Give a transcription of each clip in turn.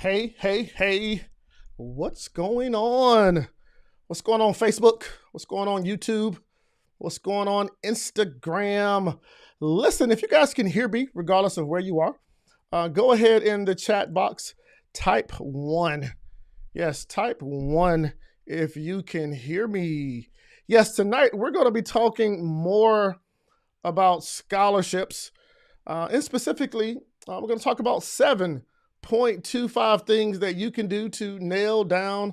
Hey, what's going on? What's going on Facebook? What's going on YouTube? What's going on Instagram? Listen, if you guys can hear me, regardless of where you are, go ahead in the chat box, type 1. Yes, type 1 if you can hear me. Yes, tonight we're going to be talking more about scholarships, and specifically, we're going to talk about 7.25 things that you can do to nail down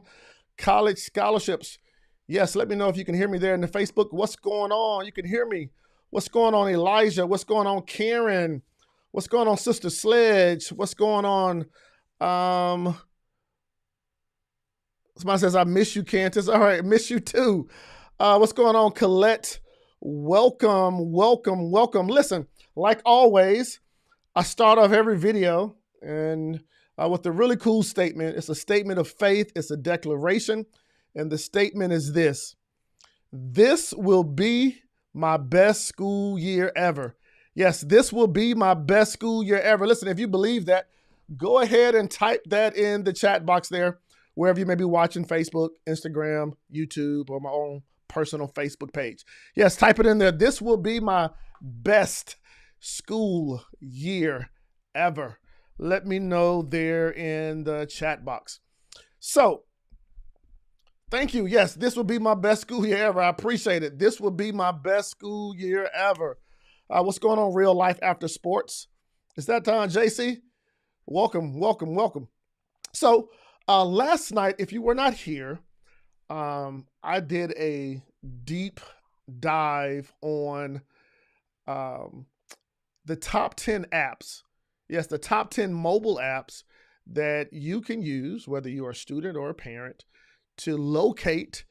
college scholarships. Yes, let me know if you can hear me there in the Facebook. What's going on? You can hear me. What's going on, Elijah? What's going on, Karen? What's going on, Sister Sledge? What's going on? Somebody says, I miss you, Kantis. All right, miss you too. What's going on, Colette? Welcome. Listen, like always, I start off every video and with a really cool statement. It's a statement of faith. It's a declaration. And the statement is this: this will be my best school year ever. Yes, this will be my best school year ever. Listen, if you believe that, go ahead and type that in the chat box there, wherever you may be watching, Facebook, Instagram, YouTube, or my own personal Facebook page. Yes, type it in there. This will be my best school year ever. Let me know there in the chat box. So, thank you. Yes, this will be my best school year ever. I appreciate it. This will be my best school year ever. What's going on, Real Life After Sports? Is that time, JC? Welcome. So, last night, if you were not here, I did a deep dive on the top 10 apps. Yes, the top 10 mobile apps that you can use, whether you are a student or a parent, to locate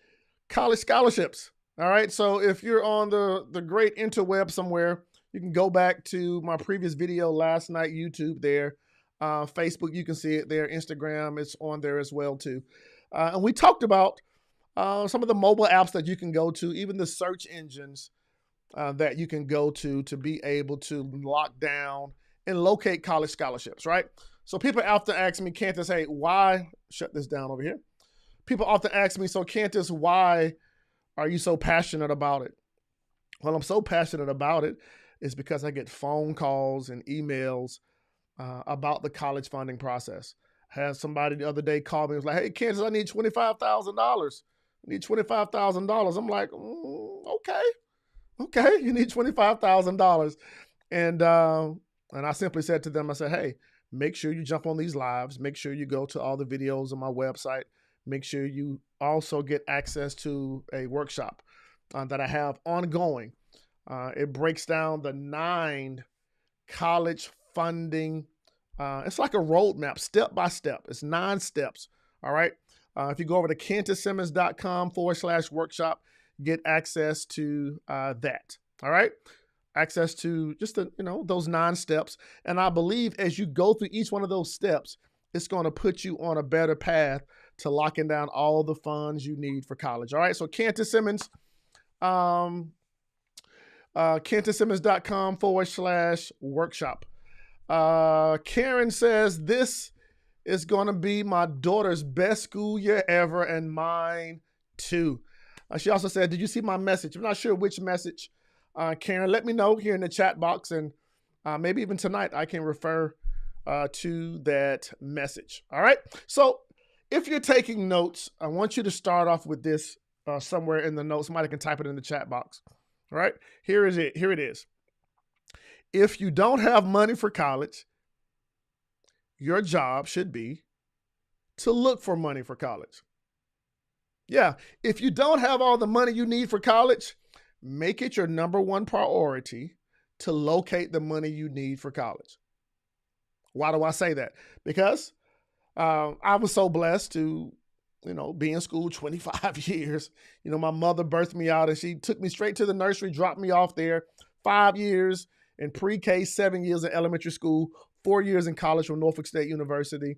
college scholarships. All right, so if you're on the great interweb somewhere, you can go back to my previous video last night, YouTube there. Facebook, you can see it there. Instagram, it's on there as well too. And we talked about some of the mobile apps that you can go to, even the search engines that you can go to be able to lock down and locate college scholarships, right? So people often ask me, Kantis, hey, why, shut this down over here. People often ask me, so Kantis, why are you so passionate about it? Well, I'm so passionate about it is because I get phone calls and emails about the college funding process. I had somebody the other day call me and was like, hey, Kantis, I need $25,000. I need $25,000. I'm like, okay, you need $25,000. And I simply said to them, I said, hey, make sure you jump on these lives. Make sure you go to all the videos on my website. Make sure you also get access to a workshop that I have ongoing. It breaks down the 9 college funding. It's like a roadmap, step by step. It's 9 steps. All right. If you go over to KantisSimmons.com/workshop, get access to that. All right. Access to just those 9 steps. And I believe as you go through each one of those steps, it's going to put you on a better path to locking down all the funds you need for college. All right. So Kantis Simmons, KantisSimmons.com/workshop. Karen says, this is going to be my daughter's best school year ever and mine too. She also said, did you see my message? I'm not sure which message. Karen, let me know here in the chat box, and maybe even tonight I can refer to that message. All right. So if you're taking notes, I want you to start off with this somewhere in the notes. Somebody can type it in the chat box. All right. Here it is. If you don't have money for college, your job should be to look for money for college. Yeah. If you don't have all the money you need for college, make it your number 1 priority to locate the money you need for college. Why do I say that? Because I was so blessed to, be in school 25 years. My mother birthed me out and she took me straight to the nursery, dropped me off there, 5 years in pre-K, 7 years in elementary school, 4 years in college from Norfolk State University,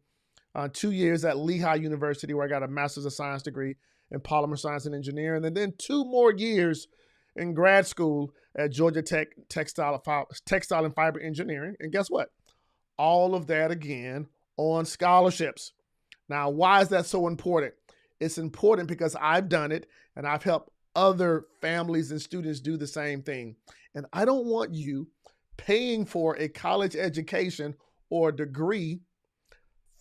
2 years at Lehigh University where I got a Master's of Science degree in Polymer Science and Engineering, and then 2 more years in grad school at Georgia Tech Textile and Fiber Engineering. And guess what? All of that, again, on scholarships. Now, why is that so important? It's important because I've done it and I've helped other families and students do the same thing. And I don't want you paying for a college education or degree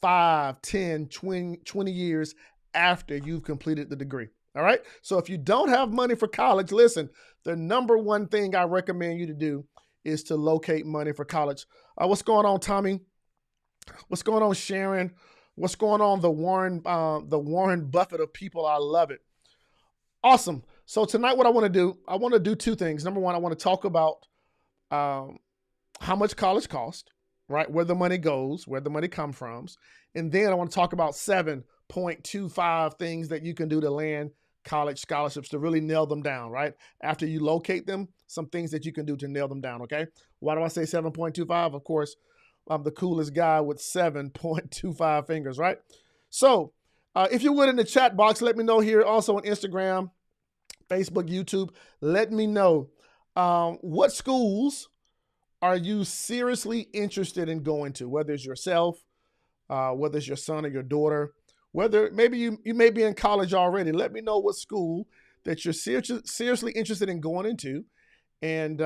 5, 10, 20 years after you've completed the degree. All right. So if you don't have money for college, listen, the number one thing I recommend you to do is to locate money for college. What's going on, Tommy? What's going on, Sharon? What's going on, the Warren Buffett of people? I love it. Awesome. So tonight, what I want to do two things. Number one, I want to talk about how much college costs, right? Where the money goes, where the money comes from. And then I want to talk about 7.25 things that you can do to land college scholarships to really nail them down, right? After you locate them, some things that you can do to nail them down, okay? Why do I say 7.25? Of course, I'm the coolest guy with 7.25 fingers, right? So if you would, in the chat box, let me know here. Also on Instagram, Facebook, YouTube, let me know what schools are you seriously interested in going to, whether it's yourself, whether it's your son or your daughter, whether maybe you may be in college already. Let me know what school that you're seriously interested in going into. And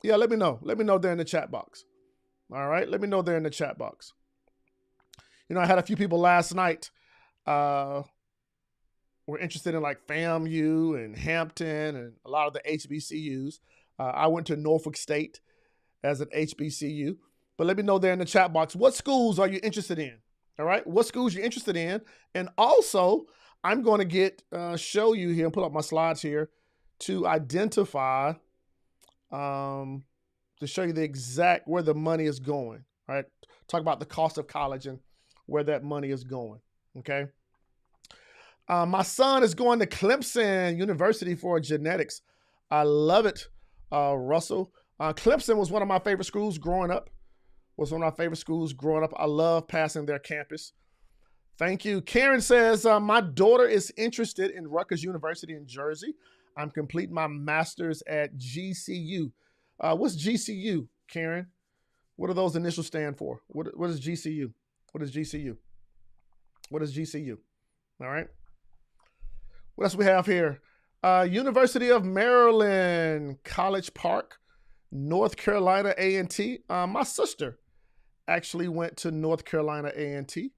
yeah, let me know. Let me know there in the chat box. All right, let me know there in the chat box. You know, I had a few people last night were interested in like FAMU and Hampton and a lot of the HBCUs. I went to Norfolk State as an HBCU. But let me know there in the chat box, what schools are you interested in? All right, what schools you're interested in? And also, I'm going to show you here and pull up my slides here to identify, to show you the exact where the money is going. All right, talk about the cost of college and where that money is going. Okay. My son is going to Clemson University for genetics. I love it, Russell. Clemson was one of my favorite schools growing up. I love passing their campus. Thank you. Karen says, my daughter is interested in Rutgers University in Jersey. I'm completing my master's at GCU. What's GCU, Karen? What do those initials stand for? What is GCU? What is GCU? What is GCU? All right. What else we have here? University of Maryland, College Park, North Carolina A&T. My sister actually went to North Carolina A&T.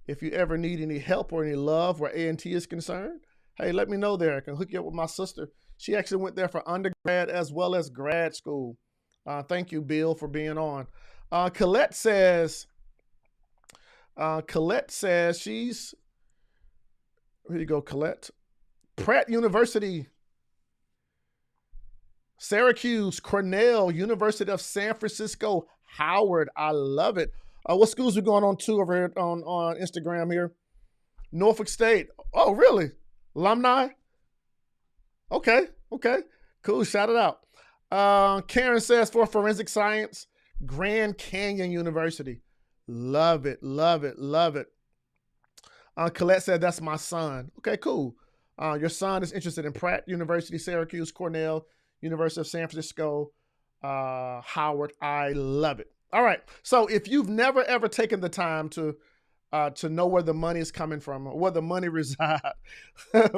If you ever need any help or any love where A&T is concerned, hey, let me know there. I can hook you up with my sister. She actually went there for undergrad as well as grad school. Thank you, Bill, for being on. Colette says she's, here you go, Colette. Pratt University, Syracuse, Cornell, University of San Francisco, Howard. I love it. What schools are going on to over here on Instagram here? Norfolk State. Oh, really? Alumni? Okay. Cool. Shout it out. Karen says for forensic science, Grand Canyon University. Love it. Colette said that's my son. Okay, cool. Your son is interested in Pratt University, Syracuse, Cornell, University of San Francisco, Howard. I love it. All right. So if you've never ever taken the time to know where the money is coming from, or where the money reside, let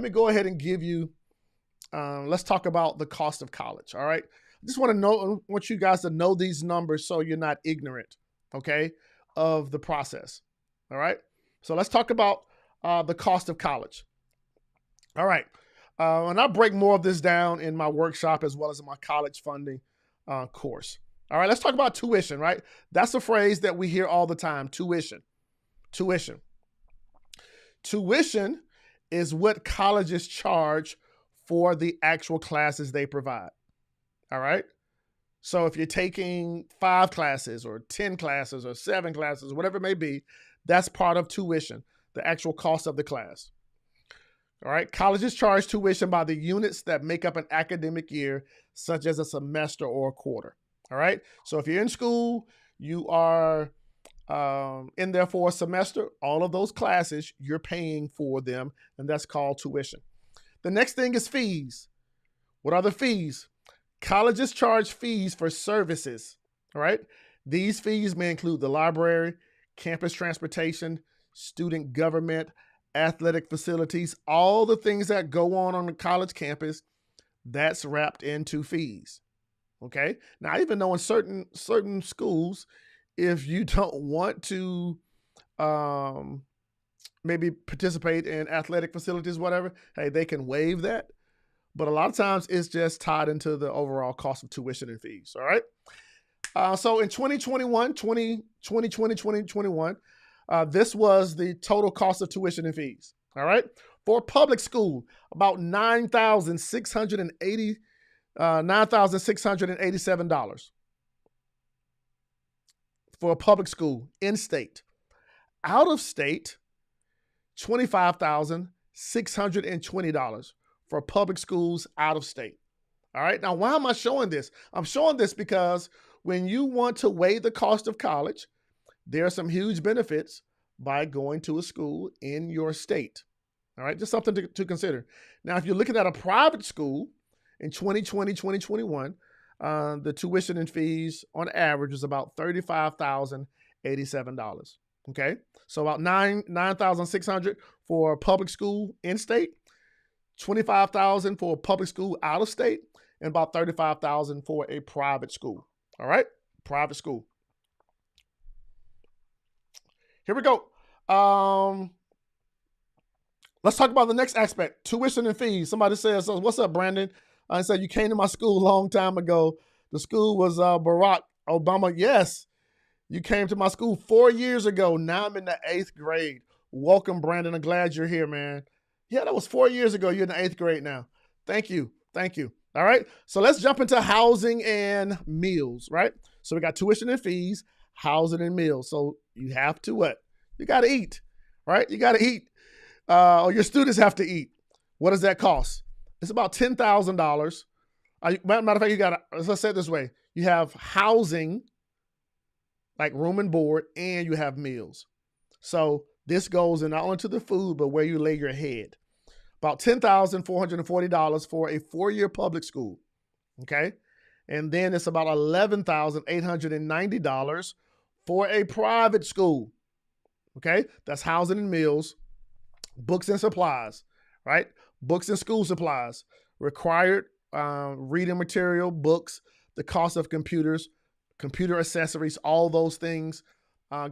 me go ahead and give you. Let's talk about the cost of college. All right. I just want you guys to know these numbers so you're not ignorant, okay, of the process. All right. So let's talk about the cost of college. All right. And I'll break more of this down in my workshop as well as in my college funding course. All right, let's talk about tuition, right? That's a phrase that we hear all the time, tuition. Tuition is what colleges charge for the actual classes they provide. All right? So if you're taking 5 classes or 10 classes or 7 classes, whatever it may be, that's part of tuition, the actual cost of the class. All right, colleges charge tuition by the units that make up an academic year, such as a semester or a quarter. All right, so if you're in school, you are in there for a semester, all of those classes, you're paying for them, and that's called tuition. The next thing is fees. What are the fees? Colleges charge fees for services, all right? These fees may include the library, campus transportation, student government, athletic facilities, all the things that go on the college campus. That's wrapped into fees. Okay. Now, even though in certain schools, if you don't want to maybe participate in athletic facilities, whatever, hey, they can waive that. But a lot of times it's just tied into the overall cost of tuition and fees. All right. So in 2021, this was the total cost of tuition and fees. All right. For public school, about $9,687 for a public school in state. Out of state, $25,620 for public schools out of state. All right. Now, why am I showing this? I'm showing this because when you want to weigh the cost of college, there are some huge benefits by going to a school in your state. All right. Just something to consider. Now, if you're looking at a private school in 2020, 2021, the tuition and fees on average is about $35,087. Okay. So about $9,600 for public school in state, $25,000 for a public school out of state, and about $35,000 for a private school. All right. Private school. Here we go. Let's talk about the next aspect, tuition and fees. Somebody says, what's up, Brandon? I said, you came to my school a long time ago. The school was Barack Obama. Yes, you came to my school 4 years ago. Now I'm in the 8th grade. Welcome, Brandon. I'm glad you're here, man. Yeah, that was 4 years ago. You're in the 8th grade now. Thank you. Thank you. All right. So let's jump into housing and meals, right? So we got tuition and fees, housing and meals. So you have to what? You got to eat, right? You got to eat. Or your students have to eat. What does that cost? It's about $10,000. Matter of fact, you got to, let's say it this way. You have housing, like room and board, and you have meals. So this goes in not only to the food, but where you lay your head. About $10,440 for a 4-year public school. Okay. And then it's about $11,890 for a private school. Okay. That's housing and meals, books and supplies, right? Books and school supplies, required reading material, books, the cost of computers, computer accessories, all those things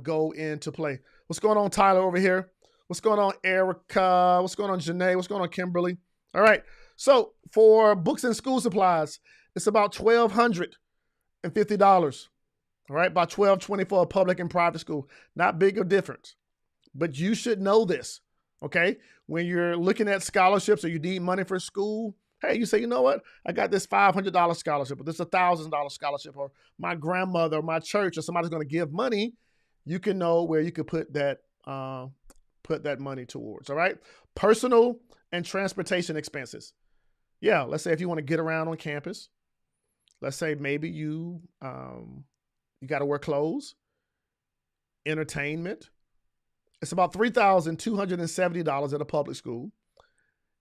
go into play. What's going on, Tyler, over here? What's going on, Erica? What's going on, Janae? What's going on, Kimberly? All right. So for books and school supplies, it's about $1,250. All right. About $1,220 for a public and private school. Not big of a difference, but you should know this. Okay. When you're looking at scholarships or you need money for school, hey, you say, you know what? I got this $500 scholarship, or this $1,000 scholarship, or my grandmother or my church or somebody's going to give money. You can know where you could put that money towards. All right. Personal and transportation expenses. Yeah. Let's say if you want to get around on campus, let's say maybe you got to wear clothes, entertainment. It's about $3,270 at a public school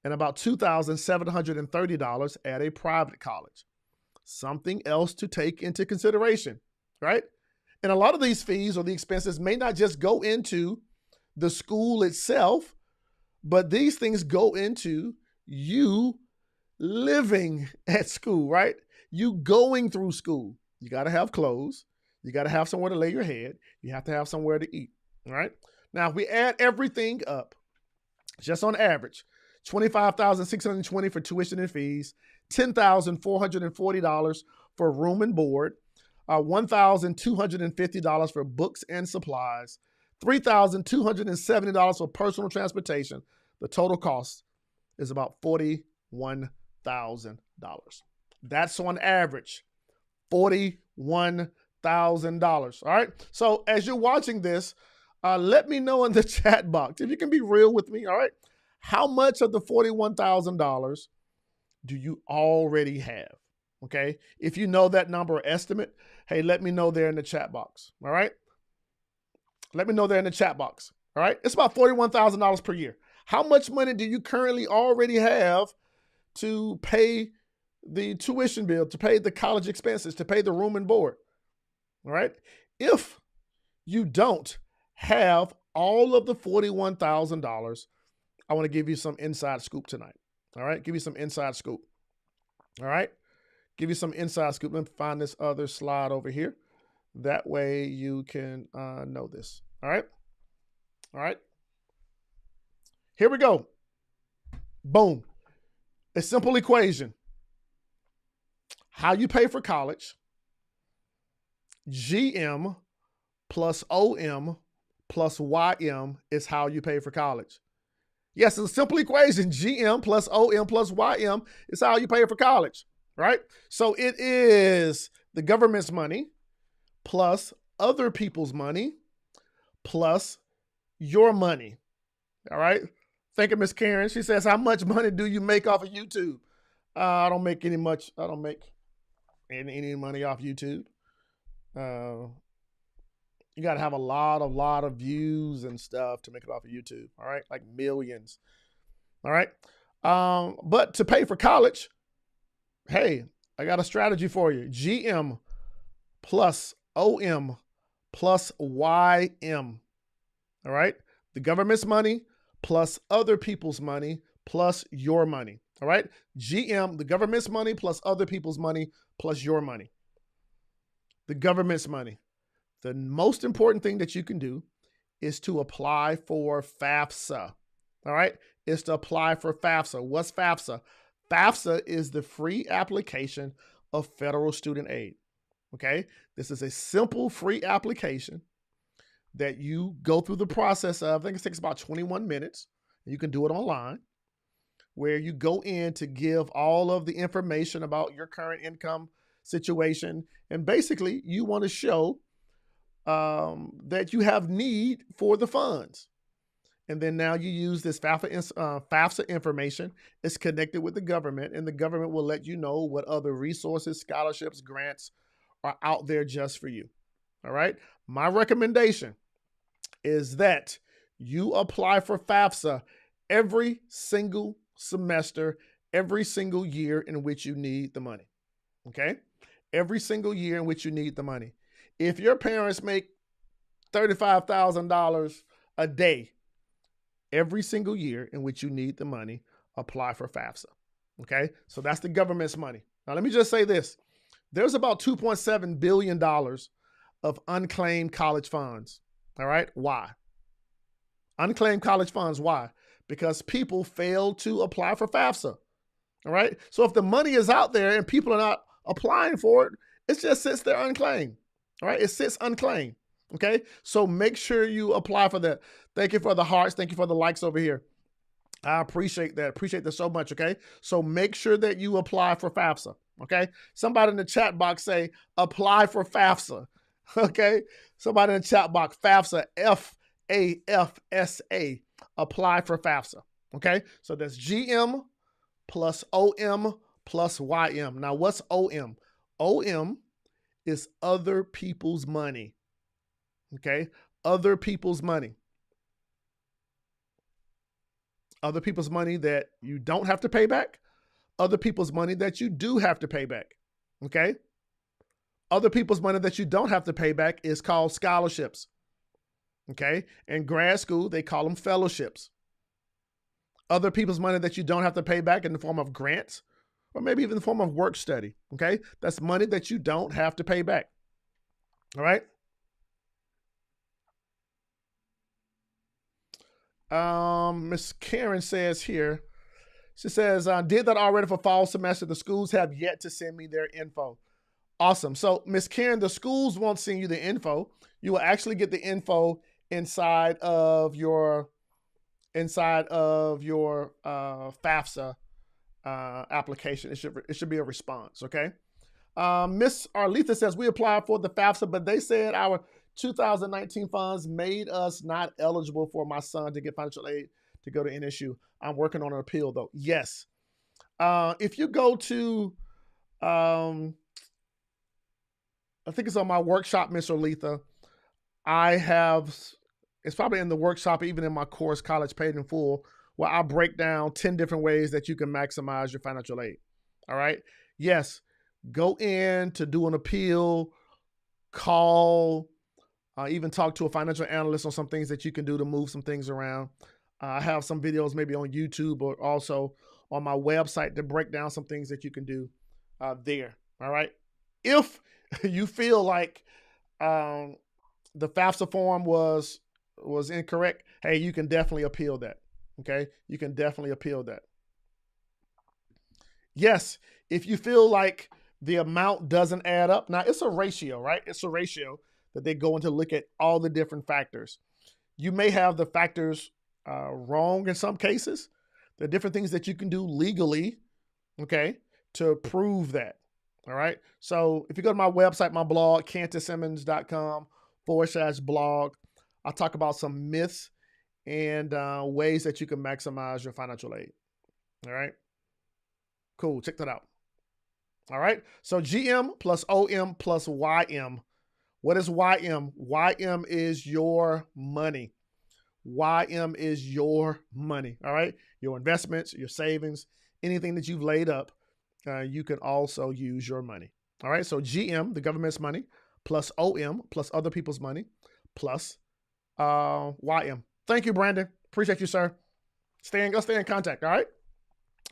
and about $2,730 at a private college. Something else to take into consideration, right? And a lot of these fees or the expenses may not just go into the school itself, but these things go into you living at school, right? You going through school. You got to have clothes. You got to have somewhere to lay your head. You have to have somewhere to eat, all right? Now, if we add everything up, just on average, $25,620 for tuition and fees, $10,440 for room and board, $1,250 for books and supplies, $3,270 for personal transportation. The total cost is about $41,000. That's on average, $41,000. All right. So as you're watching this, let me know in the chat box, if you can be real with me, all right? How much of the $41,000 do you already have, okay? If you know that number or estimate, hey, let me know there in the chat box, all right? Let me know there in the chat box, all right? It's about $41,000 per year. How much money do you currently already have to pay the tuition bill, to pay the college expenses, to pay the room and board? All right. If you don't have all of the $41,000, I want to give you some inside scoop tonight. All right. Give you some inside scoop. All right. Give you some inside scoop. Let me find this other slide over here. That way you can know this. All right. All right. Here we go. Boom. A simple equation. How you pay for college, GM plus OM plus YM is how you pay for college. Yes, it's a simple equation. GM plus OM plus YM is how you pay for college, right? So it is the government's money plus other people's money plus your money, all right? Thank you, Miss Karen. She says, how much money do you make off of YouTube? I don't make any much. I don't make any money off YouTube. You got to have a lot of views and stuff to make it off of YouTube. All right. Like millions. All right. But to pay for college, hey, I got a strategy for you. GM plus OM plus YM. All right. The government's money plus other people's money plus your money. All right. GM, the government's money plus other people's money plus your money. The government's money. The most important thing that you can do is to apply for FAFSA. All right. Is to apply for FAFSA. What's FAFSA? FAFSA is the free application of federal student aid. Okay. This is a simple free application that you go through the process of. I think it takes about 21 minutes. You can do it online, where you go in to give all of the information about your current income situation. And basically, you want to show that you have need for the funds. And then now you use this FAFSA information. It's connected with the government, and the government will let you know what other resources, scholarships, grants are out there just for you. All right. My recommendation is that you apply for FAFSA every single semester, every single year in which you need the money. Okay. Every single year in which you need the money. If your parents make $35,000 a day, every single year in which you need the money, apply for FAFSA. Okay. So that's the government's money. Now, let me just say this. There's about $2.7 billion of unclaimed college funds. All right. Why? Unclaimed college funds. Why? Because people failed to apply for FAFSA. All right. So if the money is out there and people are not applying for it, it just sits there unclaimed. All right. It sits unclaimed. Okay. So make sure you apply for that. Thank you for the hearts. Thank you for the likes over here. I appreciate that. Appreciate that so much. Okay. So make sure that you apply for FAFSA. Okay. Somebody in the chat box say, apply for FAFSA. Okay. Somebody in the chat box, FAFSA, FAFSA, apply for FAFSA. Okay. So that's GM plus OM plus YM. Now what's OM? OM is other people's money. Okay. Other people's money. Other people's money that you don't have to pay back. Other people's money that you do have to pay back. Okay. Other people's money that you don't have to pay back is called scholarships. Okay. In grad school, they call them fellowships. Other people's money that you don't have to pay back in the form of grants, or maybe even in the form of work study. Okay. That's money that you don't have to pay back. All right. Miss Karen says here, she says, I did that already for fall semester. The schools have yet to send me their info. Awesome. So Miss Karen, the schools won't send you the info. You will actually get the info inside of your FAFSA application. It should be a response. Okay. Miss Arletha says we applied for the FAFSA, but they said our 2019 funds made us not eligible for my son to get financial aid to go to NSU. I'm working on an appeal though. Yes. If you go to, I think it's on my workshop, Miss Arletha, it's probably in the workshop, even in my course, College Paid in Full, where I break down 10 different ways that you can maximize your financial aid. All right. Yes. Go in to do an appeal. call, even talk to a financial analyst on some things that you can do to move some things around. I have some videos maybe on YouTube or also on my website to break down some things that you can do there. All right. If you feel like the FAFSA form was incorrect, hey, you can definitely appeal that. Okay. You can definitely appeal that. Yes. If you feel like the amount doesn't add up, now it's a ratio, right? It's a ratio that they go into look at all the different factors. You may have the factors wrong in some cases. There are different things that you can do legally, okay, to prove that. All right. So if you go to my website, my blog, KANTISSIMMONS.com/blog, I'll talk about some myths and ways that you can maximize your financial aid. All right. Cool. Check that out. All right. So GM plus OM plus YM. What is YM? YM is your money. YM is your money. All right. Your investments, your savings, anything that you've laid up, you can also use your money. All right. So GM, the government's money, plus OM, plus other people's money, plus YM. Thank you, Brandon. Appreciate you, sir. Let's stay in contact. All right.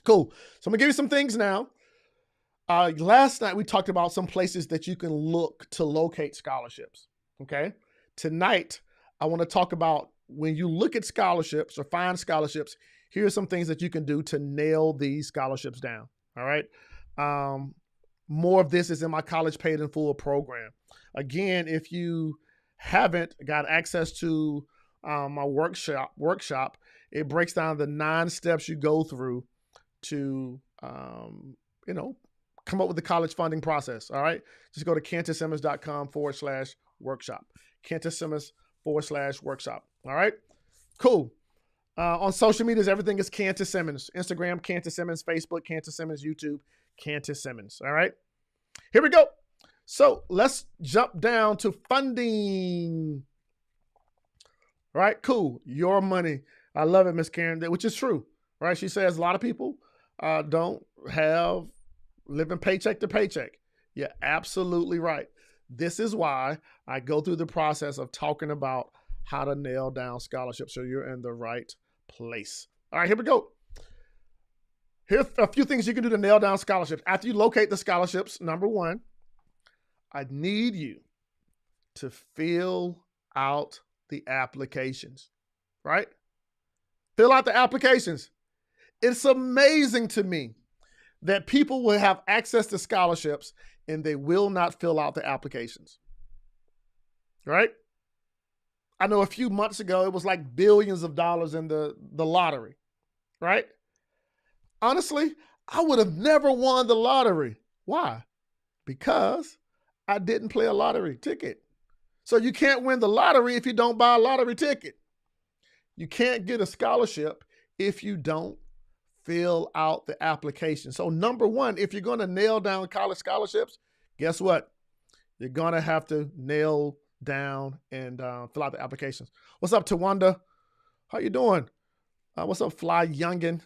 Cool. So I'm gonna give you some things now. Last night we talked about some places that you can look to locate scholarships. Okay. Tonight I want to talk about when you look at scholarships or find scholarships. Here are some things that you can do to nail these scholarships down. All right. More of this is in my College Paid in Full program. Again, if you haven't got access to my workshop, it breaks down the 9 steps you go through to, come up with the college funding process. All right. Just go to KANTISSIMMONS.com/workshop. KANTISSIMMONS/workshop. All right. Cool. On social medias, everything is Kantis Simmons. Instagram, Kantis Simmons. Facebook, Kantis Simmons. YouTube, Kantis Simmons. All right. Here we go. So let's jump down to funding. All right. Cool. Your money. I love it, Miss Karen, which is true. Right. She says a lot of people don't have living paycheck to paycheck. You're absolutely right. This is why I go through the process of talking about how to nail down scholarships so you're in the right place. All right, here we go. Here's a few things you can do to nail down scholarships. After you locate the scholarships, number 1, I need you to fill out the applications, right? Fill out the applications. It's amazing to me that people will have access to scholarships and they will not fill out the applications, right? I know a few months ago, it was like billions of dollars in the lottery, right? Honestly, I would have never won the lottery. Why? Because I didn't play a lottery ticket. So you can't win the lottery if you don't buy a lottery ticket. You can't get a scholarship if you don't fill out the application. So number 1, if you're going to nail down college scholarships, guess what? You're going to have to nail down and fill out the applications. What's up, Tawanda? How you doing? What's up, Fly Youngin?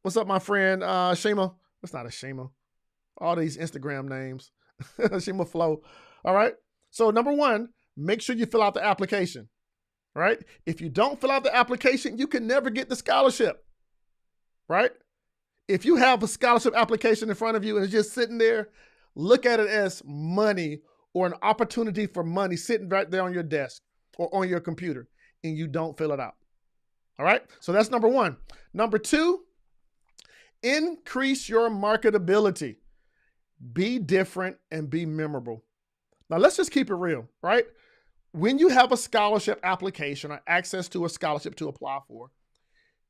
What's up, my friend Shima? That's not a Shima. All these Instagram names. Shima Flow. All right. So number 1, make sure you fill out the application. All right. If you don't fill out the application, you can never get the scholarship. Right? If you have a scholarship application in front of you and it's just sitting there, look at it as money or an opportunity for money sitting right there on your desk or on your computer, and you don't fill it out. All right? So that's number 1. Number 2, increase your marketability. Be different and be memorable. Now, let's just keep it real, right? When you have a scholarship application or access to a scholarship to apply for,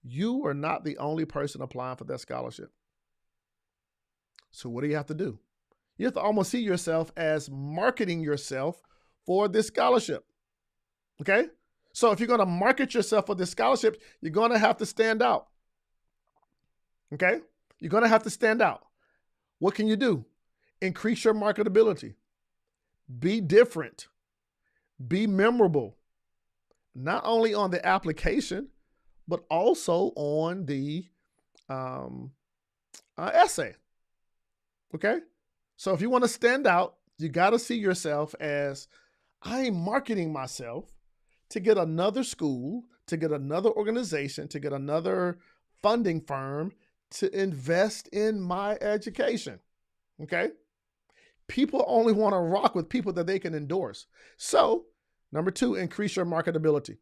you are not the only person applying for that scholarship. So what do you have to do? You have to almost see yourself as marketing yourself for this scholarship. Okay? So if you're going to market yourself for this scholarship, you're going to have to stand out. Okay? You're going to have to stand out. What can you do? Increase your marketability. Be different. Be memorable. Not only on the application, but also on the essay. Okay? So if you want to stand out, You got to see yourself as, I am marketing myself to get another school, to get another organization, to get another funding firm to invest in my education. Okay? People only want to rock with people that they can endorse. So, number 2, increase your marketability.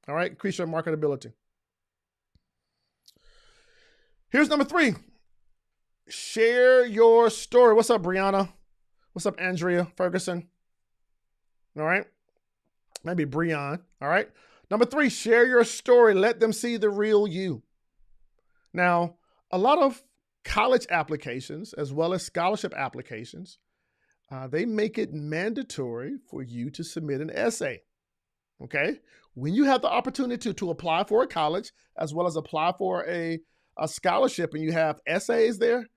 All right? Increase your marketability. Here's number 3. Share your story. What's up, Brianna? What's up, Andrea Ferguson? All right? Maybe Breon. All right? Number 3, share your story. Let them see the real you. Now, a lot of college applications, as well as scholarship applications, they make it mandatory for you to submit an essay. Okay? When you have the opportunity to apply for a college, as well as apply for a scholarship, and you have essays there,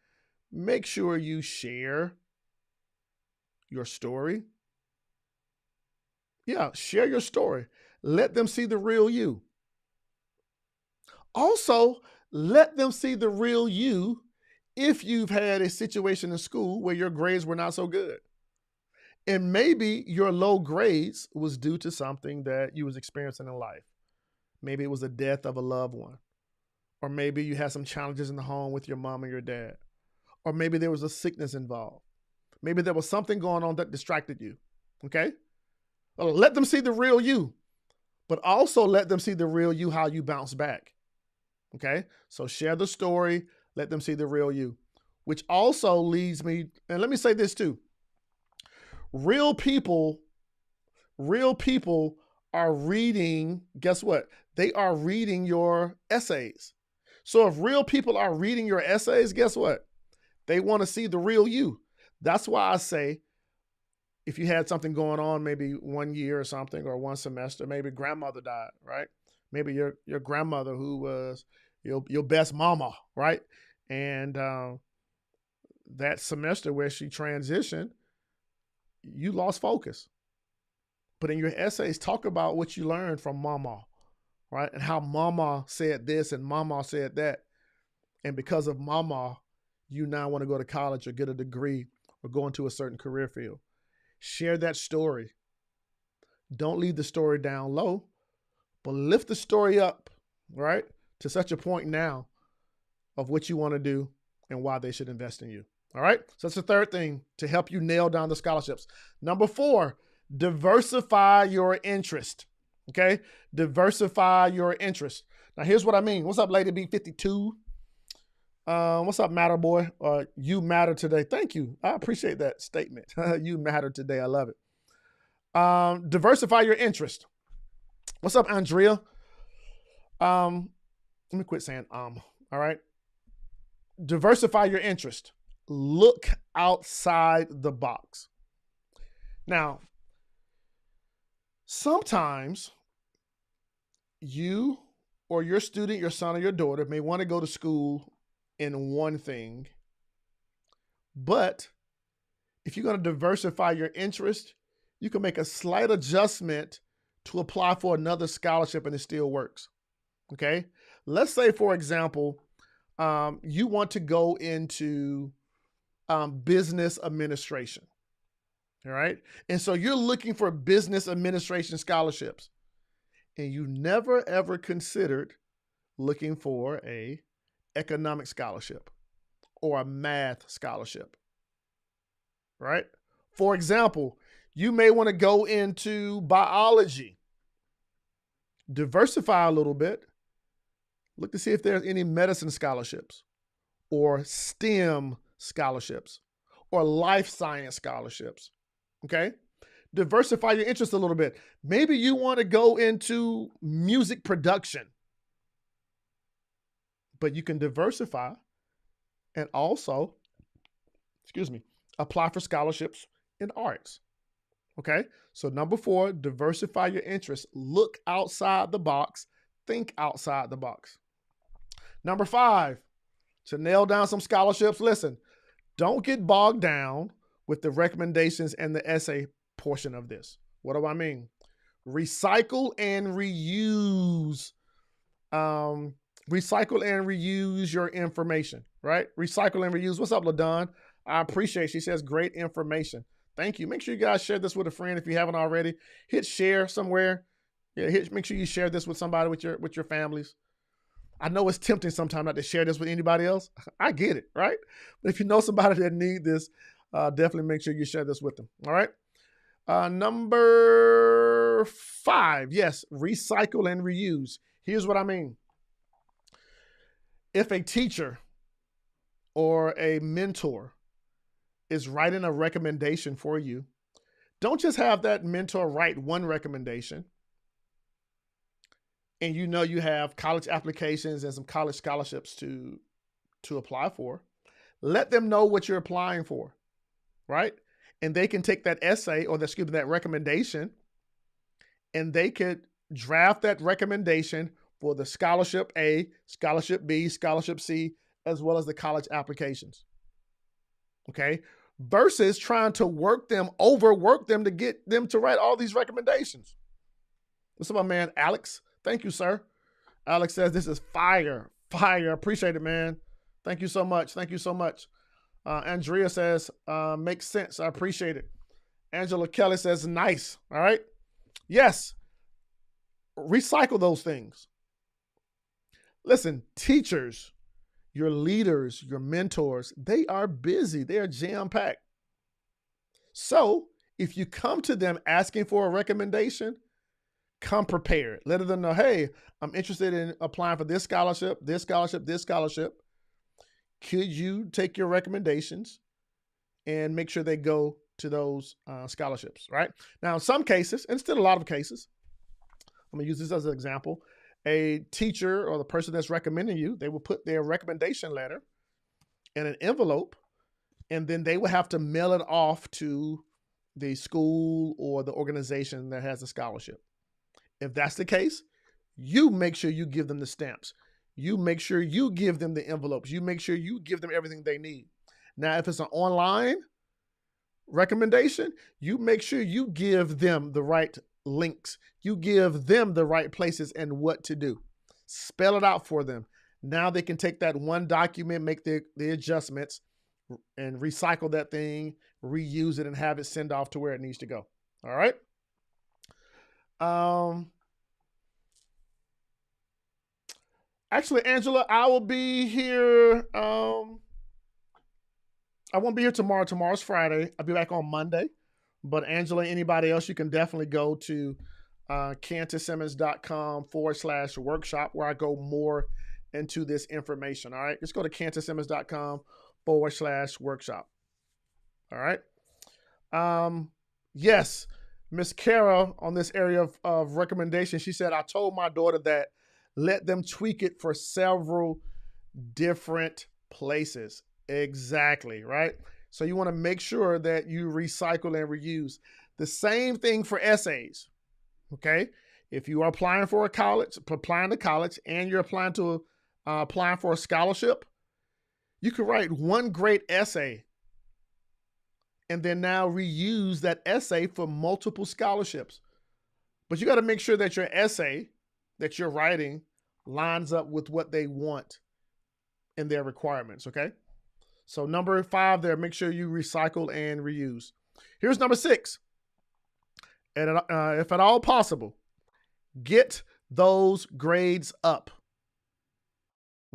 make sure you share your story. Yeah, share your story. Let them see the real you. Also, let them see the real you if you've had a situation in school where your grades were not so good. And maybe your low grades was due to something that you was experiencing in life. Maybe it was the death of a loved one. Or maybe you had some challenges in the home with your mom and your dad. Or maybe there was a sickness involved. Maybe there was something going on that distracted you. Okay? Well, let them see the real you, but also let them see the real you, how you bounce back. Okay? So share the story, let them see the real you, which also leads me, and let me say this too. Real people are reading, guess what? They are reading your essays. So if real people are reading your essays, guess what? They want to see the real you. That's why I say, if you had something going on, maybe 1 year or something, or 1 semester, maybe grandmother died, right? Maybe your grandmother, who was your best mama, right? And that semester where she transitioned, you lost focus. But in your essays, talk about what you learned from mama, right? And how mama said this and mama said that. And because of mama, you now want to go to college or get a degree or go into a certain career field. Share that story. Don't leave the story down low, but lift the story up, right? To such a point now of what you want to do and why they should invest in you. All right? So that's the 3rd thing to help you nail down the scholarships. Number 4, diversify your interest. Okay? Diversify your interest. Now, here's what I mean. What's up, Lady B52? What's up, Matter Boy? You matter today. Thank you. I appreciate that statement. You matter today. I love it. Diversify your interest. What's up, Andrea? Let me quit saying all right? Diversify your interest. Look outside the box. Now, sometimes you or your student, your son or your daughter may want to go to school in one thing, but if you're going to diversify your interest, you can make a slight adjustment to apply for another scholarship and it still works. Okay? Let's say, for example, you want to go into business administration. All right? And so you're looking for business administration scholarships, and you never ever considered looking for a economic scholarship or a math scholarship, right? For example, you may want to go into biology. Diversify a little bit. Look to see if there's any medicine scholarships or STEM scholarships or life science scholarships, okay? Diversify your interest a little bit. Maybe you want to go into music production, but you can diversify and also, apply for scholarships in arts. Okay? So number 4, diversify your interests. Look outside the box. Think outside the box. Number 5, to nail down some scholarships, listen, don't get bogged down with the recommendations and the essay portion of this. What do I mean? Recycle and reuse. Recycle and reuse your information, right? Recycle and reuse. What's up, LaDon? I appreciate it. She says great information. Thank you. Make sure you guys share this with a friend if you haven't already. Hit share somewhere. Yeah, make sure you share this with somebody with your families. I know it's tempting sometimes not to share this with anybody else. I get it, right? But if you know somebody that need this, definitely make sure you share this with them. All right. Number 5, yes, recycle and reuse. Here's what I mean. If a teacher or a mentor is writing a recommendation for you, don't just have that mentor write one recommendation and you know you have college applications and some college scholarships to apply for. Let them know what you're applying for, right? And they can take that essay or that recommendation, and they could draft that recommendation for the scholarship A, scholarship B, scholarship C, as well as the college applications. Okay? Versus trying to overwork them to get them to write all these recommendations. What's up, my man, Alex? Thank you, sir. Alex says this is fire. Fire. Appreciate it, man. Thank you so much. Thank you so much. Andrea says, makes sense. I appreciate it. Angela Kelly says, nice. All right. Yes. Recycle those things. Listen, teachers, your leaders, your mentors, they are busy. They are jam-packed. So if you come to them asking for a recommendation, come prepared. Let them know, hey, I'm interested in applying for this scholarship, this scholarship, this scholarship. Could you take your recommendations and make sure they go to those scholarships, right? Now, in some cases, and still a lot of cases, I'm going to use this as an example. A teacher or the person that's recommending you, they will put their recommendation letter in an envelope, and then they will have to mail it off to the school or the organization that has the scholarship. If that's the case, you make sure you give them the stamps. You make sure you give them the envelopes. You make sure you give them everything they need. Now, if it's an online recommendation, you make sure you give them the right links. You give them the right places and what to do. Spell it out for them. Now they can take that one document, make the adjustments, and recycle that thing, reuse it, and have it send off to where it needs to go. All right? Actually, Angela, I will be here. I won't be here tomorrow. Tomorrow's Friday. I'll be back on Monday. But Angela, anybody else, you can definitely go to KantisSimmons.com/workshop, where I go more into this information. All right. Just go to KantisSimmons.com/workshop. All right. Yes. Miss Kara, on this area of recommendation, she said, I told my daughter that let them tweak it for several different places. Exactly, right? So you want to make sure that you recycle and reuse. The same thing for essays, okay? If you are applying for applying to college, and you're applying for a scholarship, you can write one great essay and then now reuse that essay for multiple scholarships. But you got to make sure that your essay that you're writing lines up with what they want in their requirements, okay? So number 5 there, make sure you recycle and reuse. Here's number 6. And if at all possible, get those grades up,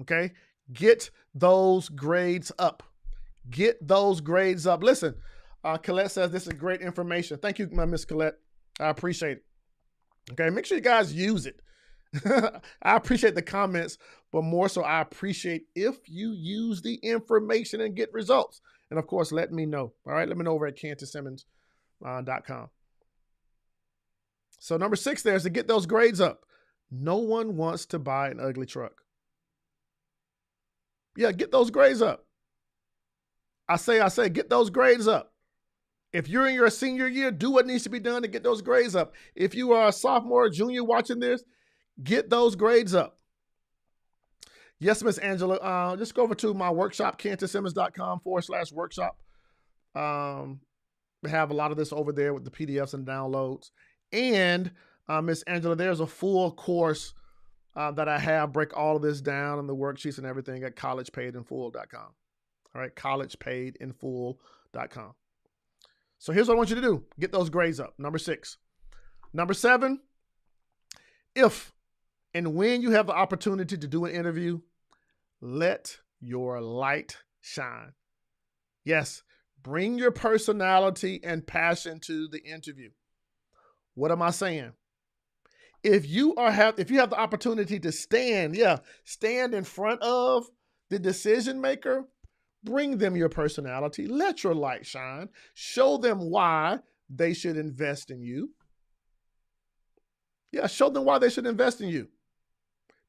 okay? Get those grades up. Get those grades up. Listen, Colette says this is great information. Thank you, my Miss Colette. I appreciate it. Okay, make sure you guys use it. I appreciate the comments, but more so I appreciate if you use the information and get results. And of course, let me know. All right, let me know over at KantisSimmons.com. So number 6 there is to get those grades up. No one wants to buy an ugly truck. Yeah, get those grades up. I say, get those grades up. If you're in your senior year, do what needs to be done to get those grades up. If you are a sophomore or junior watching this, get those grades up. Yes, Miss Angela. Just go over to my workshop, KantisSimmons.com/workshop. We have a lot of this over there with the PDFs and downloads. And Miss Angela, there's a full course that I have, break all of this down and the worksheets and everything at collegepaidinfull.com. All right, collegepaidinfull.com. So here's what I want you to do. Get those grades up. Number 6. Number 7, if and when you have the opportunity to do an interview, let your light shine. Yes, bring your personality and passion to the interview. What am I saying? If you have the opportunity to stand in front of the decision maker, bring them your personality. Let your light shine. Show them why they should invest in you. Yeah, show them why they should invest in you.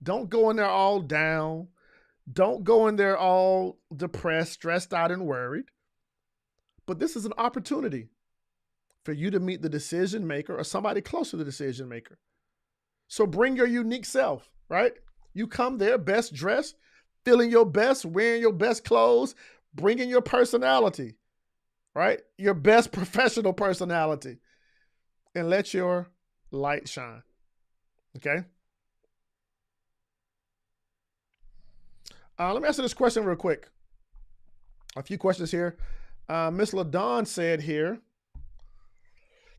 Don't go in there all down. Don't go in there all depressed, stressed out, and worried. But this is an opportunity for you to meet the decision maker or somebody close to the decision maker. So bring your unique self, right? You come there best dressed, feeling your best, wearing your best clothes, bringing your personality, right? Your best professional personality, and let your light shine, okay? Let me answer this question real quick. A few questions here. Miss LaDon said here,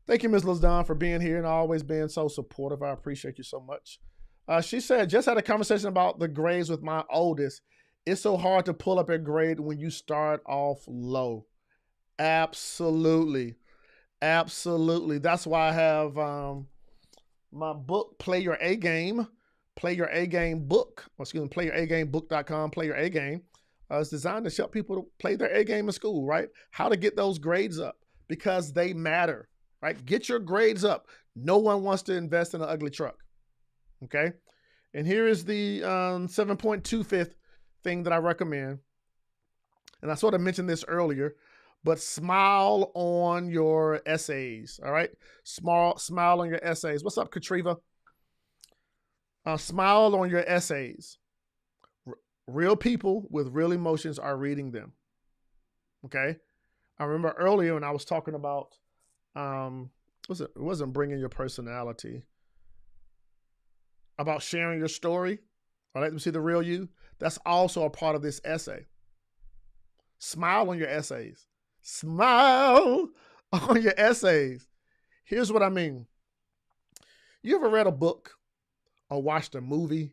thank you, Ms. LaDon, for being here and always being so supportive. I appreciate you so much. She said, just had a conversation about the grades with my oldest. It's so hard to pull up a grade when you start off low. Absolutely. Absolutely. That's why I have my book, Play Your A Game. Play Your A Game book. PlayYourAGameBook.com, Play Your A Game. It's designed to help people to play their A game in school, right? How to get those grades up because they matter, right? Get your grades up. No one wants to invest in an ugly truck, okay? And here is the 7.25th thing that I recommend. And I sort of mentioned this earlier, but smile on your essays, all right? Smile on your essays. What's up, Katriva? Smile on your essays. Real people with real emotions are reading them, okay? I remember earlier when I was talking about, it wasn't bringing your personality, about sharing your story. I like to see the real you. That's also a part of this essay. Smile on your essays. Smile on your essays. Here's what I mean. You ever read a book or watched a movie,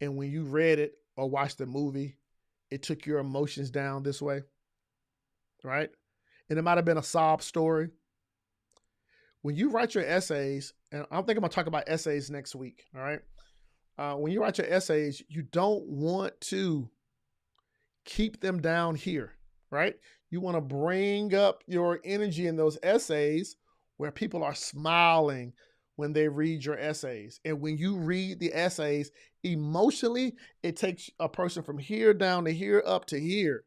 and when you read it or watched the movie, it took your emotions down this way, right? And it might have been a sob story. When you write your essays, and I think I'm going to talk about essays next week, all right? When you write your essays, you don't want to keep them down here, right? You want to bring up your energy in those essays where people are smiling when they read your essays. And when you read the essays, emotionally, it takes a person from here down to here up to here,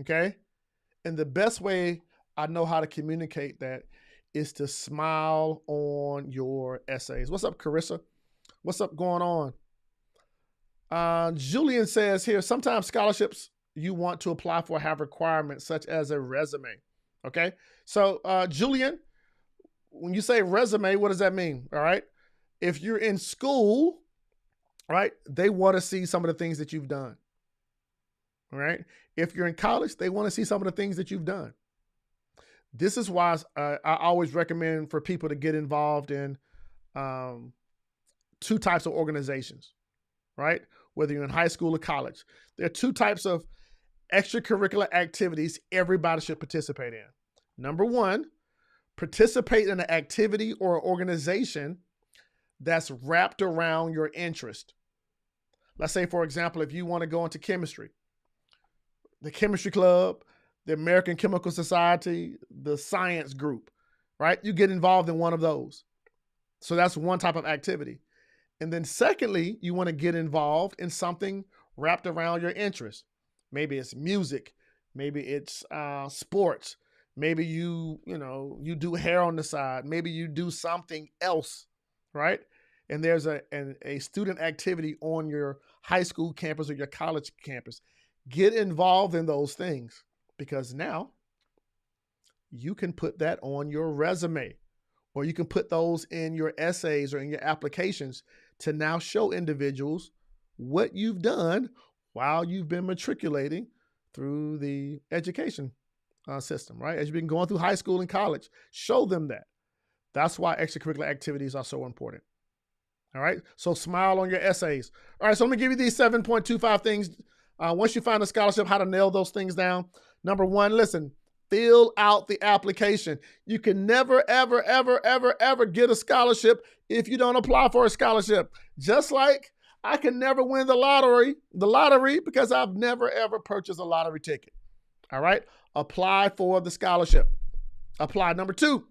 okay? And the best way I know how to communicate that is to smile on your essays. What's up, Carissa? What's up going on? Julian says here, sometimes scholarships you want to apply for have requirements such as a resume. Okay. So, Julian, when you say resume, what does that mean? All right. If you're in school, right, they want to see some of the things that you've done. All right. If you're in college, they want to see some of the things that you've done. This is why I always recommend for people to get involved in two types of organizations, right? Whether you're in high school or college. There are two types of extracurricular activities everybody should participate in. Number one, participate in an activity or organization that's wrapped around your interest. Let's say, for example, if you want to go into chemistry, the chemistry club, the American Chemical Society, the science group, right? You get involved in one of those. So that's one type of activity. And then secondly, you want to get involved in something wrapped around your interest. Maybe it's music, maybe it's sports, maybe you do hair on the side, maybe you do something else, right? And there's a student activity on your high school campus or your college campus. Get involved in those things because now you can put that on your resume or you can put those in your essays or in your applications to now show individuals what you've done while you've been matriculating through the education system, right? As you've been going through high school and college, show them that. That's why extracurricular activities are so important. All right. So smile on your essays. All right. So let me give you these 7.25 things. Once you find a scholarship, how to nail those things down. Number one, listen, fill out the application. You can never, ever, ever, ever, ever get a scholarship if you don't apply for a scholarship. Just like I can never win the lottery because I've never, ever purchased a lottery ticket. All right. Apply for the scholarship. Apply. Number two,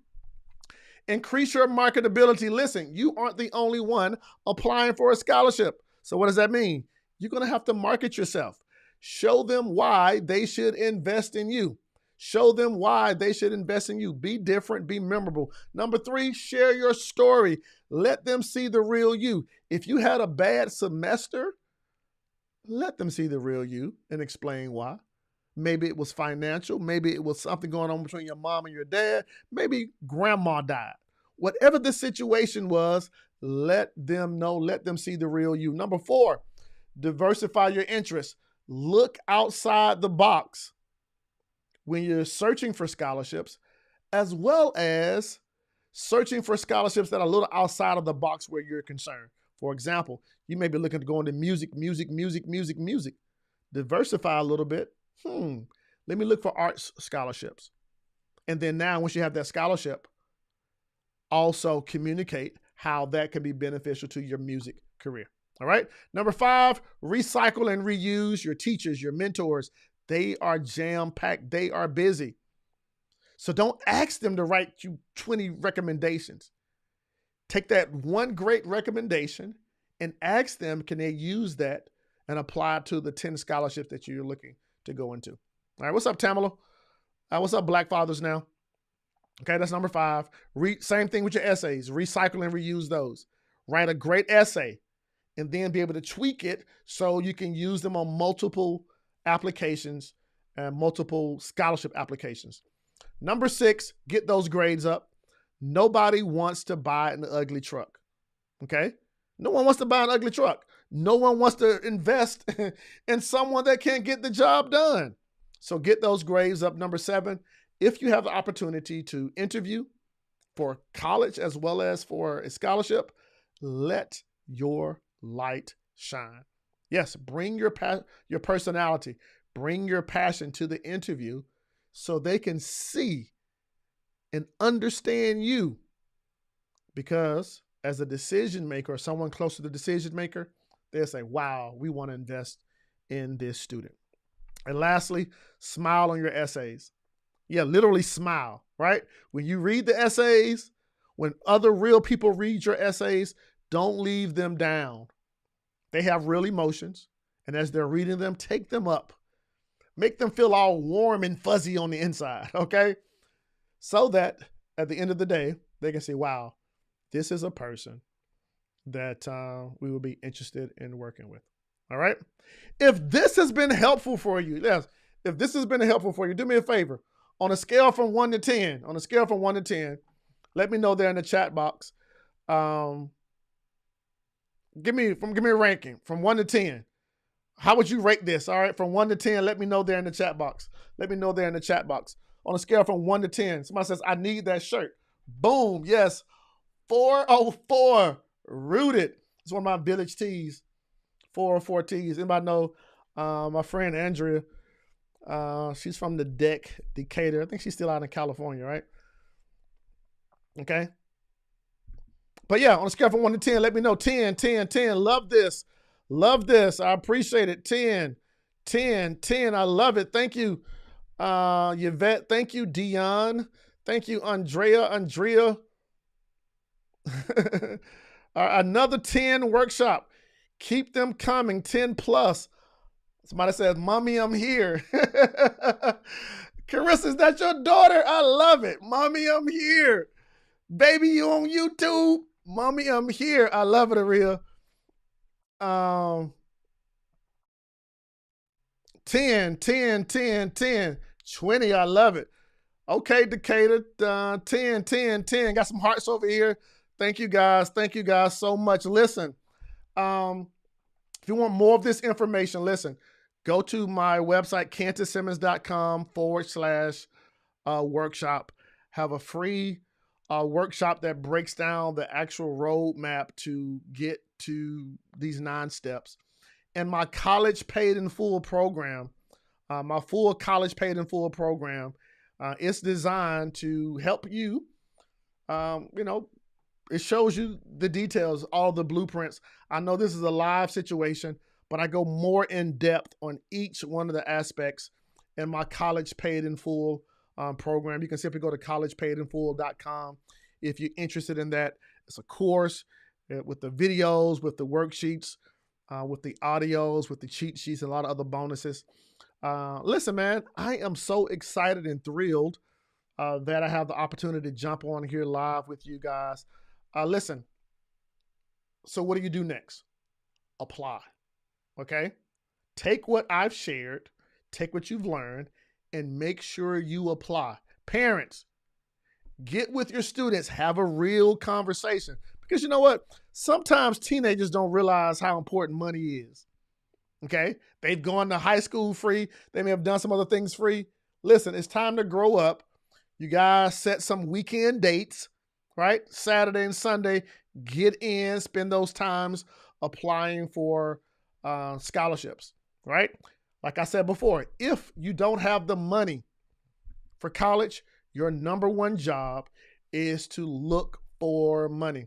increase your marketability. Listen, you aren't the only one applying for a scholarship. So what does that mean? You're going to have to market yourself. Show them why they should invest in you. Show them why they should invest in you. Be different, be memorable. Number three, share your story. Let them see the real you. If you had a bad semester, let them see the real you and explain why. Maybe it was financial. Maybe it was something going on between your mom and your dad. Maybe grandma died. Whatever the situation was, let them know. Let them see the real you. Number four, diversify your interests. Look outside the box when you're searching for scholarships, as well as searching for scholarships that are a little outside of the box where you're concerned. For example, you may be looking to go into music. Diversify a little bit. Let me look for arts scholarships. And then now, once you have that scholarship, also communicate how that can be beneficial to your music career. All right. Number five, recycle and reuse your teachers, your mentors. They are jam-packed. They are busy. So don't ask them to write you 20 recommendations. Take that one great recommendation and ask them, can they use that and apply it to the 10 scholarships that you're looking to go into. All right, what's up, Tamala? What's up, Black Fathers now? Okay, that's number five. Same thing with your essays. Recycle and reuse those. Write a great essay and then be able to tweak it so you can use them on multiple applications and multiple scholarship applications. Number six, get those grades up. Nobody wants to buy an ugly truck, okay? No one wants to buy an ugly truck. No one wants to invest in someone that can't get the job done. So get those grades up. Number seven, if you have the opportunity to interview for college as well as for a scholarship, let your light shine. Yes, bring your personality, bring your passion to the interview so they can see and understand you. Because as a decision maker or someone close to the decision maker, they'll say, wow, we want to invest in this student. And lastly, smile on your essays. Yeah, literally smile, right? When you read the essays, when other real people read your essays, don't leave them down. They have real emotions. And as they're reading them, take them up. Make them feel all warm and fuzzy on the inside, okay? So that at the end of the day, they can say, wow, this is a person that we will be interested in working with. All right. If this has been helpful for you, yes, if this has been helpful for you, do me a favor. On a scale from 1 to 10, let me know there in the chat box. Give me a ranking from 1 to 10. How would you rate this? All right. From 1 to 10, let me know there in the chat box. On a scale from 1 to 10, somebody says, I need that shirt. Boom. Yes. 404. Rooted. It's one of my village tees. 404 tees. Anybody know my friend Andrea? She's from the Decatur. I think she's still out in California, right? Okay. But yeah, on a scale from 1 to 10, let me know. 10. Love this. I appreciate it. 10. I love it. Thank you, Yvette. Thank you, Dion. Thank you, Andrea. Another 10 workshop. Keep them coming. 10 plus. Somebody says, Mommy, I'm here. Carissa, is that your daughter? I love it. Mommy, I'm here. Baby, you on YouTube? Mommy, I'm here. I love it, Aria. 10, 20, I love it. Okay, Decatur, 10. Got some hearts over here. Thank you guys so much. Listen, if you want more of this information, listen, go to my website, kantisimmons.com workshop. Have a free workshop that breaks down the actual roadmap to get to these 9 steps. And my college paid in full program, my full college paid in full program, it's designed to help you. It shows you the details, all the blueprints. I know this is a live situation, but I go more in depth on each one of the aspects in my college paid in full program. You can simply go to collegepaidinfull.com if you're interested in that. It's a course with the videos, with the worksheets, with the audios, with the cheat sheets, and a lot of other bonuses. Listen, man, I am so excited and thrilled that I have the opportunity to jump on here live with you guys. Listen, so what do you do next? Apply, okay? Take what I've shared, take what you've learned, and make sure you apply. Parents, get with your students, have a real conversation. Because you know what? Sometimes teenagers don't realize how important money is, okay? They've gone to high school free. They may have done some other things free. Listen, it's time to grow up. You guys set some weekend dates, right? Saturday and Sunday, get in, spend those times applying for scholarships, right? Like I said before, if you don't have the money for college, your number one job is to look for money.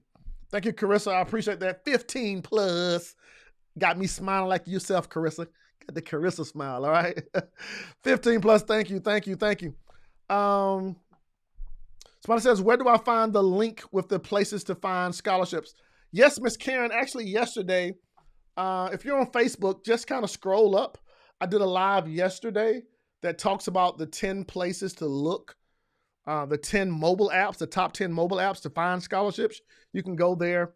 Thank you, Carissa. I appreciate that. 15 plus. Got me smiling like yourself, Carissa. Got the Carissa smile, all right? 15 plus, thank you, thank you, thank you. Somebody says, where do I find the link with the places to find scholarships? Yes, Miss Karen, actually yesterday, if you're on Facebook, just kind of scroll up. I did a live yesterday that talks about the 10 places to look, the 10 mobile apps, the top 10 mobile apps to find scholarships. You can go there.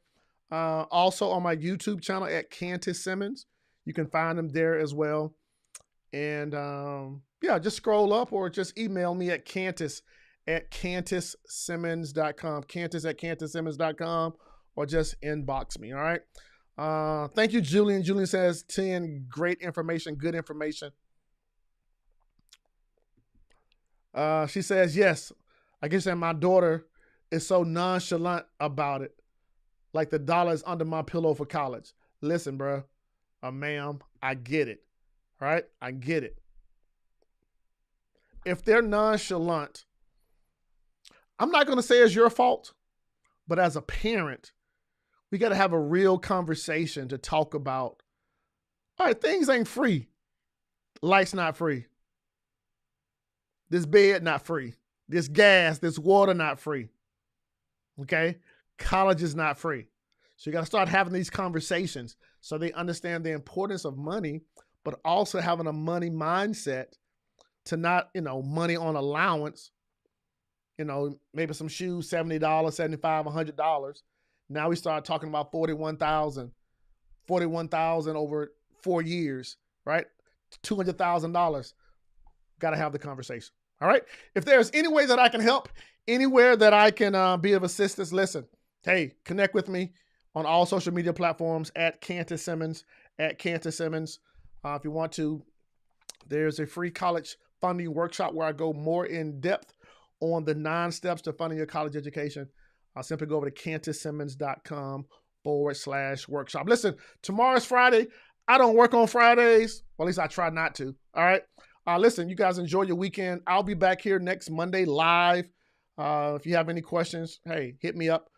Also on my YouTube channel at KANTIS Simmons, you can find them there as well. And yeah, just scroll up or just email me at kantissimmons.com, kantis@kantissimmons.com, or just inbox me, all right? Thank you, Julian. Julian says 10 great information, good information. She says, yes, I guess that my daughter is so nonchalant about it. Like the dollar is under my pillow for college. Listen, bro, ma'am, I get it, right? I get it. If they're nonchalant, I'm not going to say it's your fault, but as a parent, we got to have a real conversation to talk about, all right, things ain't free. Light's not free. This bed not free. This gas, this water not free. Okay? College is not free. So you got to start having these conversations so they understand the importance of money, but also having a money mindset to not, money on allowance, maybe some shoes, $70, $75, $100. Now we start talking about $41,000 over 4 years, right? $200,000. Got to have the conversation. All right. If there's any way that I can help, anywhere that I can be of assistance, listen, hey, connect with me on all social media platforms at KANTIS Simmons, at KANTIS Simmons. If you want to, there's a free college funding workshop where I go more in depth on the 9 steps to funding your college education. I'll simply go over to kantissimmons.com/workshop. Listen, tomorrow's Friday. I don't work on Fridays. Well, at least I try not to. All right. Listen, you guys enjoy your weekend. I'll be back here next Monday live. If you have any questions, hey, hit me up,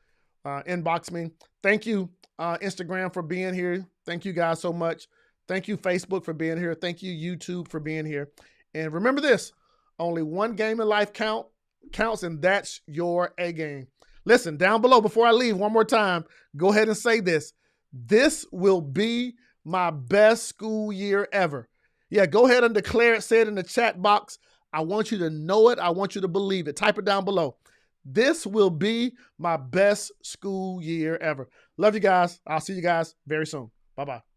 inbox me. Thank you, Instagram, for being here. Thank you guys so much. Thank you, Facebook, for being here. Thank you, YouTube, for being here. And remember this, only one game in life counts, and that's your A game. Listen, down below, before I leave, one more time, go ahead and say this. This will be my best school year ever. Yeah, go ahead and declare it. Say it in the chat box. I want you to know it. I want you to believe it. Type it down below. This will be my best school year ever. Love you guys. I'll see you guys very soon. Bye-bye.